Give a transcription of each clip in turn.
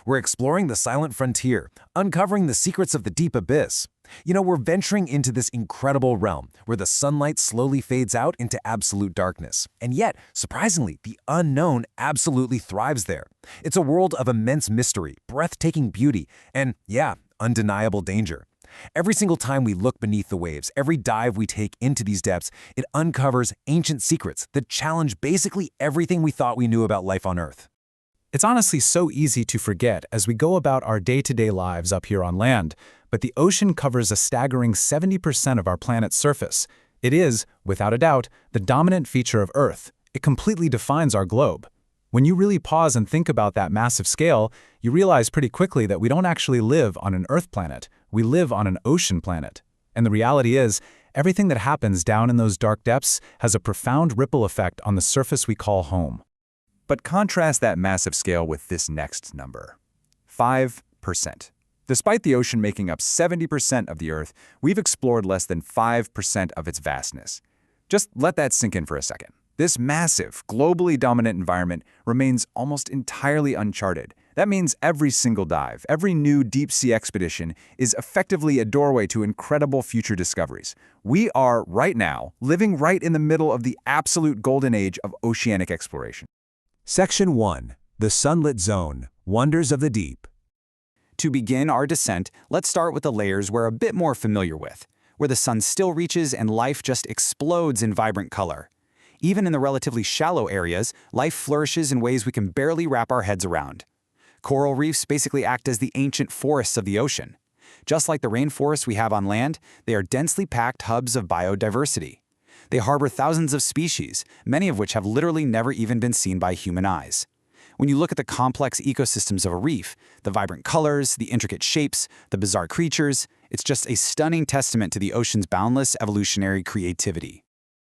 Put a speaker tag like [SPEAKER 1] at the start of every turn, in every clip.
[SPEAKER 1] We're exploring the silent frontier, uncovering the secrets of the deep abyss. We're venturing into this incredible realm where the sunlight slowly fades out into absolute darkness. And yet, surprisingly, the unknown absolutely thrives there. It's a world of immense mystery, breathtaking beauty, and, undeniable danger. Every single time we look beneath the waves, every dive we take into these depths, it uncovers ancient secrets that challenge basically everything we thought we knew about life on Earth.
[SPEAKER 2] It's honestly so easy to forget as we go about our day-to-day lives up here on land, but the ocean covers a staggering 70% of our planet's surface. It is, without a doubt, the dominant feature of Earth. It completely defines our globe. When you really pause and think about that massive scale, you realize pretty quickly that we don't actually live on an Earth planet. We live on an ocean planet. And the reality is, everything that happens down in those dark depths has a profound ripple effect on the surface we call home.
[SPEAKER 3] But contrast that massive scale with this next number: 5%. Despite the ocean making up 70% of the Earth, we've explored less than 5% of its vastness. Just let that sink in for a second. This massive, globally dominant environment remains almost entirely uncharted. That means every single dive, every new deep-sea expedition is effectively a doorway to incredible future discoveries. We are, right now, living right in the middle of the absolute golden age of oceanic exploration.
[SPEAKER 4] Section 1. The Sunlit Zone, Wonders of the Deep.
[SPEAKER 5] To begin our descent, let's start with the layers we're a bit more familiar with, where the sun still reaches and life just explodes in vibrant color. Even in the relatively shallow areas, life flourishes in ways we can barely wrap our heads around. Coral reefs basically act as the ancient forests of the ocean. Just like the rainforests we have on land, they are densely packed hubs of biodiversity. They harbor thousands of species, many of which have literally never even been seen by human eyes. When you look at the complex ecosystems of a reef, the vibrant colors, the intricate shapes, the bizarre creatures, it's just a stunning testament to the ocean's boundless evolutionary creativity.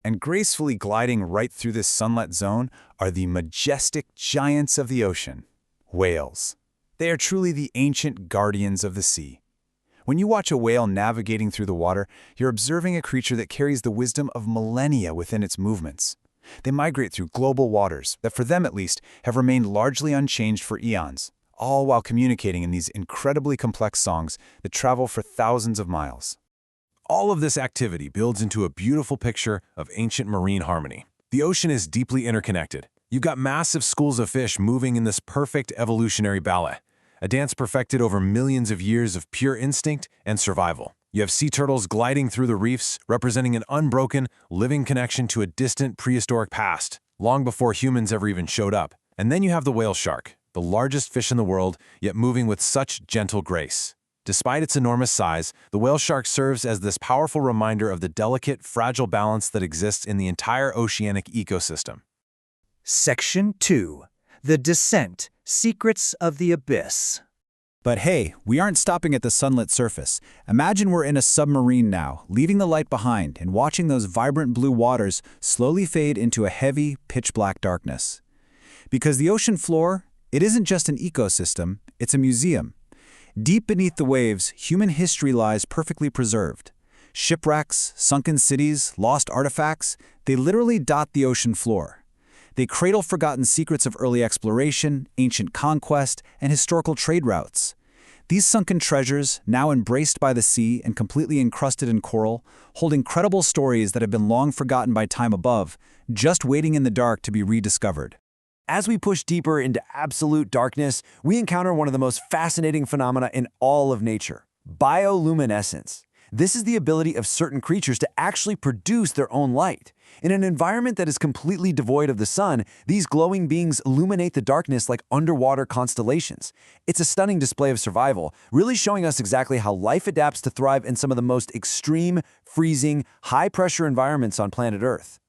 [SPEAKER 3] And gracefully gliding right through this sunlit zone are the majestic giants of the ocean, whales. They are truly the ancient guardians of the sea. When you watch a whale navigating through the water, you're observing a creature that carries the wisdom of millennia within its movements. They migrate through global waters that, for them at least, have remained largely unchanged for eons, all while communicating in these incredibly complex songs that travel for thousands of miles.
[SPEAKER 1] All of this activity builds into a beautiful picture of ancient marine harmony. The ocean is deeply interconnected. You've got massive schools of fish moving in this perfect evolutionary ballet, a dance perfected over millions of years of pure instinct and survival. You have sea turtles gliding through the reefs, representing an unbroken, living connection to a distant prehistoric past, long before humans ever even showed up. And then you have the whale shark, the largest fish in the world, yet moving with such gentle grace. Despite its enormous size, the whale shark serves as this powerful reminder of the delicate, fragile balance that exists in the entire oceanic ecosystem.
[SPEAKER 6] Section 2. The Descent, Secrets of the Abyss.
[SPEAKER 3] But hey, we aren't stopping at the sunlit surface. Imagine we're in a submarine now, leaving the light behind and watching those vibrant blue waters slowly fade into a heavy, pitch-black darkness. Because the ocean floor, it isn't just an ecosystem, it's a museum. Deep beneath the waves, human history lies perfectly preserved. Shipwrecks, sunken cities, lost artifacts, they literally dot the ocean floor. They cradle forgotten secrets of early exploration, ancient conquest, and historical trade routes. These sunken treasures, now embraced by the sea and completely encrusted in coral, hold incredible stories that have been long forgotten by time above, just waiting in the dark to be rediscovered.
[SPEAKER 4] As we push deeper into absolute darkness, we encounter one of the most fascinating phenomena in all of nature: bioluminescence. This is the ability of certain creatures to actually produce their own light. In an environment that is completely devoid of the sun, these glowing beings illuminate the darkness like underwater constellations. It's a stunning display of survival, really showing us exactly how life adapts to thrive in some of the most extreme, freezing, high-pressure environments on planet Earth.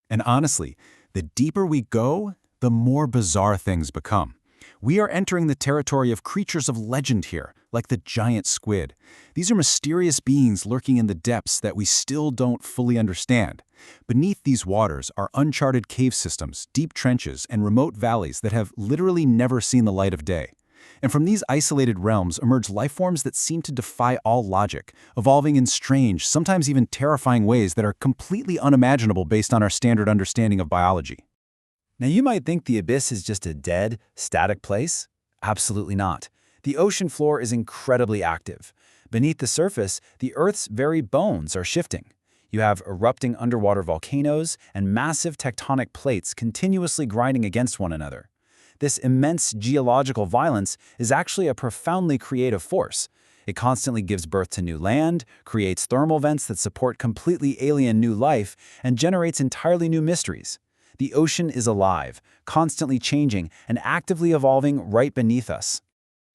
[SPEAKER 3] And honestly, the deeper we go, the more bizarre things become. We are entering the territory of creatures of legend here, like the giant squid. These are mysterious beings lurking in the depths that we still don't fully understand. Beneath these waters are uncharted cave systems, deep trenches, and remote valleys that have literally never seen the light of day. And from these isolated realms emerge life forms that seem to defy all logic, evolving in strange, sometimes even terrifying ways that are completely unimaginable based on our standard understanding of biology.
[SPEAKER 4] Now you might think the abyss is just a dead, static place.
[SPEAKER 3] Absolutely not. The ocean floor is incredibly active. Beneath the surface, the Earth's very bones are shifting. You have erupting underwater volcanoes and massive tectonic plates continuously grinding against one another. This immense geological violence is actually a profoundly creative force. It constantly gives birth to new land, creates thermal vents that support completely alien new life, and generates entirely new mysteries. The ocean is alive, constantly changing, and actively evolving right beneath us.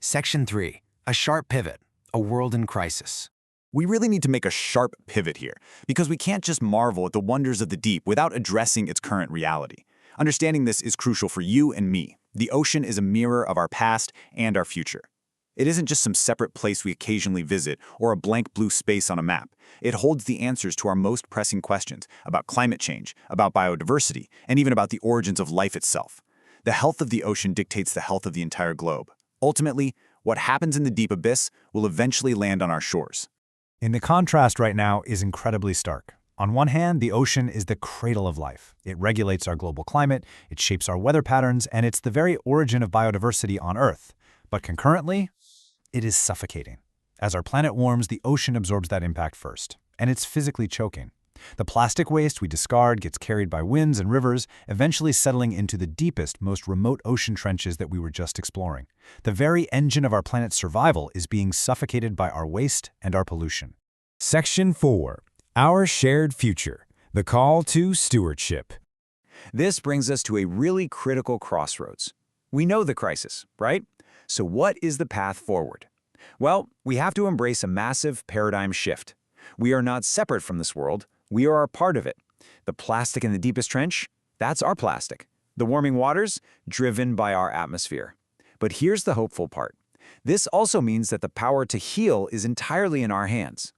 [SPEAKER 5] Section 3. A sharp pivot. A world in crisis.
[SPEAKER 7] We really need to make a sharp pivot here, because we can't just marvel at the wonders of the deep without addressing its current reality. Understanding this is crucial for you and me. The ocean is a mirror of our past and our future. It isn't just some separate place we occasionally visit or a blank blue space on a map. It holds the answers to our most pressing questions about climate change, about biodiversity, and even about the origins of life itself. The health of the ocean dictates the health of the entire globe. Ultimately, what happens in the deep abyss will eventually land on our shores.
[SPEAKER 2] And the contrast right now is incredibly stark. On one hand, the ocean is the cradle of life. It regulates our global climate, it shapes our weather patterns, and it's the very origin of biodiversity on Earth. But concurrently, it is suffocating. As our planet warms, the ocean absorbs that impact first, and it's physically choking. The plastic waste we discard gets carried by winds and rivers, eventually settling into the deepest, most remote ocean trenches that we were just exploring. The very engine of our planet's survival is being suffocated by our waste and our pollution.
[SPEAKER 1] Section 4. Our Shared Future. The Call to Stewardship.
[SPEAKER 3] This brings us to a really critical crossroads. We know the crisis, right? So what is the path forward? Well, we have to embrace a massive paradigm shift. We are not separate from this world. We are a part of it. The plastic in the deepest trench, that's our plastic. The warming waters, driven by our atmosphere. But here's the hopeful part. This also means that the power to heal is entirely in our hands.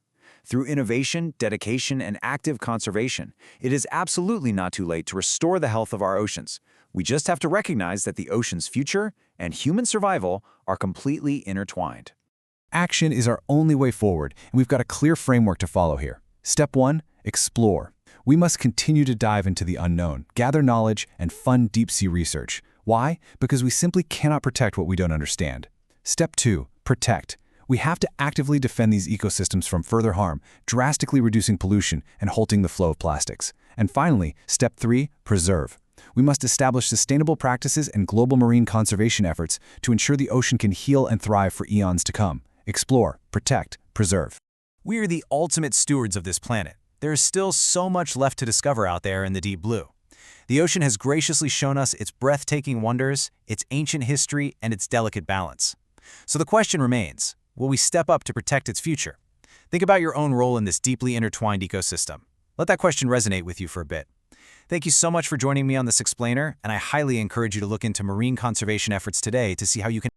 [SPEAKER 3] Through innovation, dedication, and active conservation, it is absolutely not too late to restore the health of our oceans. We just have to recognize that the ocean's future and human survival are completely intertwined.
[SPEAKER 2] Action is our only way forward, and we've got a clear framework to follow here. Step 1. Explore. We must continue to dive into the unknown, gather knowledge, and fund deep-sea research. Why? Because we simply cannot protect what we don't understand. Step 2. Protect. We have to actively defend these ecosystems from further harm, drastically reducing pollution and halting the flow of plastics. And finally, Step 3. Preserve. We must establish sustainable practices and global marine conservation efforts to ensure the ocean can heal and thrive for eons to come. Explore, protect, preserve.
[SPEAKER 8] We are the ultimate stewards of this planet. There is still so much left to discover out there in the deep blue. The ocean has graciously shown us its breathtaking wonders, its ancient history, and its delicate balance. So the question remains, will we step up to protect its future? Think about your own role in this deeply intertwined ecosystem. Let that question resonate with you for a bit. Thank you so much for joining me on this explainer, and I highly encourage you to look into marine conservation efforts today to see how you can